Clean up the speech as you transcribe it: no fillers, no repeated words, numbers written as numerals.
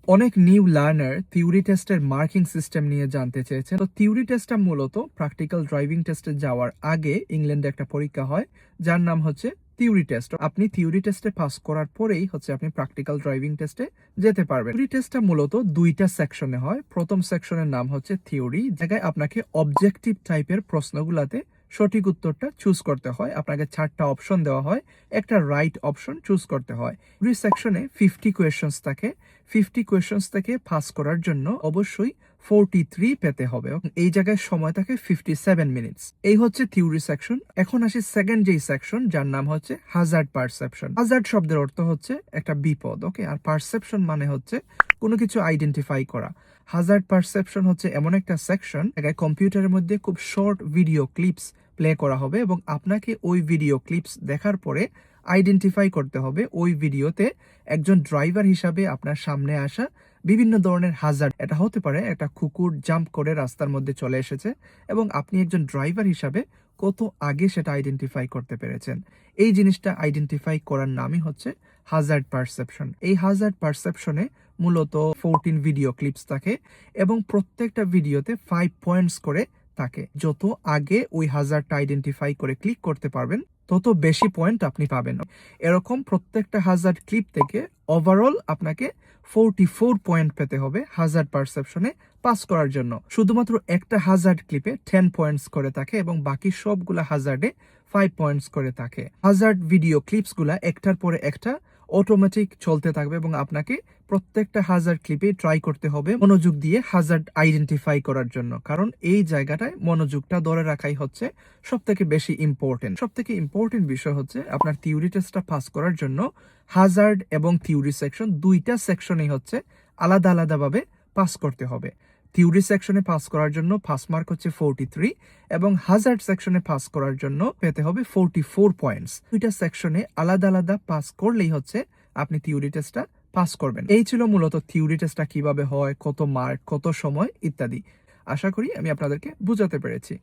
অনেক new learner theory টেস্টের marking system নিয়ে জানতে চেয়েছেন। তো থিওরি টেস্টটা মূলত প্র্যাকটিক্যাল ড্রাইভিং টেস্টে যাওয়ার আগে ইংল্যান্ডে একটা পরীক্ষা হয়, যার নাম হচ্ছে থিওরি টেস্ট। আপনি থিওরি টেস্টে পাস করার পরেই আপনি প্র্যাকটিক্যাল ড্রাইভিং টেস্টে যেতে পারবেন। থিওরি টেস্টটা মূলত দুইটা সেকশনে হয়। প্রথম সেকশনের নাম হচ্ছে থিওরি, জায়গায় আপনাকে অবজেক্টিভ টাইপের প্রশ্নগুলাতে সঠিক উত্তরটা চুজ করতে হয়। আপনাকে 4টা অপশন দেওয়া হয়, একটা রাইট অপশন চুজ করতে হয়। থিওরি সেকশনে 50 কোয়েশ্চেন্স থাকে। 50 কোয়েশ্চেন্স থেকে পাস করার জন্য অবশ্যই 43 পেতে হবে। এই জায়গায় সময় থাকে 57 মিনিটস। এই হচ্ছে থিওরি সেকশন। এখন আসি সেকেন্ড যেই সেকশন, যার নাম হচ্ছে হাজার্ড পারসেপশন। হাজার্ড শব্দের অর্থ হচ্ছে একটা বিপদ, ওকে। আর পারসেপশন মানে হচ্ছে কোনো কিছু আইডেন্টিফাই করা। হাজার্ড পারসেপশন হচ্ছে এমন একটা সেকশন, কম্পিউটারের মধ্যে খুব শর্ট ভিডিও ক্লিপস প্লে করা হবে এবং আপনাকে ওই ভিডিও ক্লিপস দেখার পরে আইডেন্টিফাই করতে হবে ওই ভিডিওতে একজন ড্রাইভার হিসাবে আপনার সামনে আসা বিভিন্ন ধরনের হাজার্ড। এটা হতে পারে একটা কুকুর জাম্প করে রাস্তার মধ্যে চলে এসেছে এবং আপনি একজন ড্রাইভার হিসাবে কত আগে সেটা আইডেন্টিফাই করতে পেরেছেন। এই জিনিসটা আইডেন্টিফাই করার নামই হচ্ছে হাজার্ড পারসেপশন। এই হাজার্ড পারসেপশনে মূলত 14 ভিডিও ক্লিপস থাকে এবং প্রত্যেকটা ভিডিওতে 5 পয়েন্টস করে থাকে। যত আগে ওই হাজারটা আইডেন্টিফাই করে ক্লিক করতে পারবেন, তত বেশি পয়েন্ট আপনি পাবেন। এরকম প্রত্যেকটা হাজার ক্লিপ থেকে ওভারঅল আপনাকে 44 পয়েন্ট পেতে হবে হাজার পারসেপশনে পাস করার জন্য। শুধুমাত্র একটা হাজার ক্লিপে 10 পয়েন্টস করে থাকে এবং বাকি সবগুলা হাজার্ডে 5 পয়েন্টস করে থাকে। হাজার ভিডিও ক্লিপস গুলা একটার পরে একটা অটোমেটিক চলতে থাকবে এবং আপনাকে প্রত্যেকটা হাজার ক্লিপে ট্রাই করতে হবে মনোযোগ দিয়ে হাজার্ড আইডেন্টিফাই করার জন্য, কারণ এই জায়গাটায় মনোযোগটা ধরে রাখাই হচ্ছে সব থেকে বেশি ইম্পর্টেন্ট। সব থেকে ইম্পর্টেন্ট বিষয় হচ্ছে আপনার থিওরি টেস্টটা পাস করার জন্য হাজার্ড এবং থিওরি সেকশন দুইটা সেকশনেই হচ্ছে আলাদা আলাদাভাবে পাস করতে হবে। থিওরি সেকশনে পাস করার জন্য পাস মার্ক হচ্ছে 43 এবং হাজার্ড সেকশনে পাস করার জন্য পেতে হবে 44 পয়েন্টস। দুইটা সেকশনে আলাদা আলাদা পাস করলেই হচ্ছে আপনি থিওরি টেস্টটা পাস করবেন। এই ছিল মূলত থিওরি টেস্টটা কিভাবে হয়, কত মার্ক, কত সময় ইত্যাদি। আশা করি আমি আপনাদেরকে বুঝাতে পেরেছি।